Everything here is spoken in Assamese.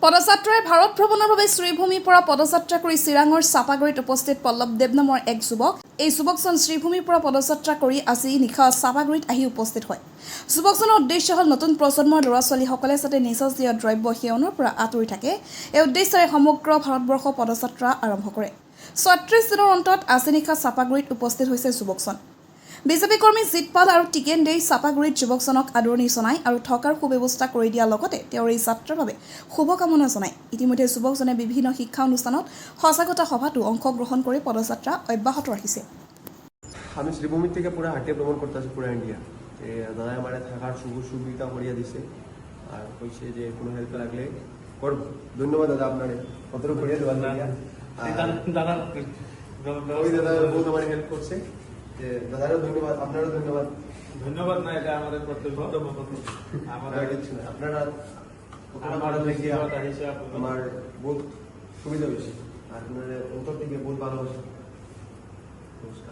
পদযাত্ৰাৰে ভাৰত ভ্ৰমণৰ বাবে শ্ৰীভূমিৰ পৰা পদযাত্ৰা কৰি চিৰাঙৰ চাপাগুৰিত উপস্থিত পল্লৱ দেৱ নামৰ এক যুৱক। এই যুৱকজন শ্ৰীভূমিৰ পৰা পদযাত্ৰা কৰি আজি নিশা চাপাগুৰিত আহি উপস্থিত হয়। যুৱকজনৰ উদ্দেশ্য হ'ল নতুন প্ৰজন্মৰ ল'ৰা ছোৱালীসকলে যাতে নিচাজাতীয় দ্ৰব্য সেৱনৰ পৰা আঁতৰি থাকে। এই উদ্দেশ্যৰে সমগ্ৰ ভাৰতবৰ্ষ পদযাত্ৰা আৰম্ভ কৰে। ৩৬ দিনৰ অন্তত আজি নিশা চাপাগুৰিত উপস্থিত হৈছে যুৱকজন। বিজেপি কৰ্মী জিতপাল আৰু টিকেন দেই চাপাগুৰিত যুৱকজনক আদৰণি জনায় আৰু থকাৰ সুব্যৱস্থা কৰি দিয়াৰ লগতে তেওঁৰ এই যাত্ৰাৰ বাবে শুভকামনা জনায়। ইতিমধ্যে যুৱকজনে বিভিন্ন শিক্ষা অনুষ্ঠানত সজাগতা সভাতো অংশগ্ৰহণ কৰি পদযাত্ৰা অব্যাহত রাখিছে। আমি শ্রীভূমি থেকে পুরো হাঁটিয়ে ভ্রমণ করতেছি পুরো ইন্ডিয়া। দাদা আমার থাকার সুবিধা করিয়া দিছে আর কইছে যে কোনো হেল্প লাগলে করব। ধন্যবাদ দাদা আপনার কতটুকু করিয়া দেওয়ার দাদা বহুত আমার হেল্প করছে। দাদারও ধন্যবাদ, আপনারও ধন্যবাদ। ধন্যবাদ না, এটা আমাদের কর্তব্য। আপনারা আমার বহুত সুবিধা হয়েছে, আপনার অন্তর থেকে বহুত ভালোবাসা। নমস্কার।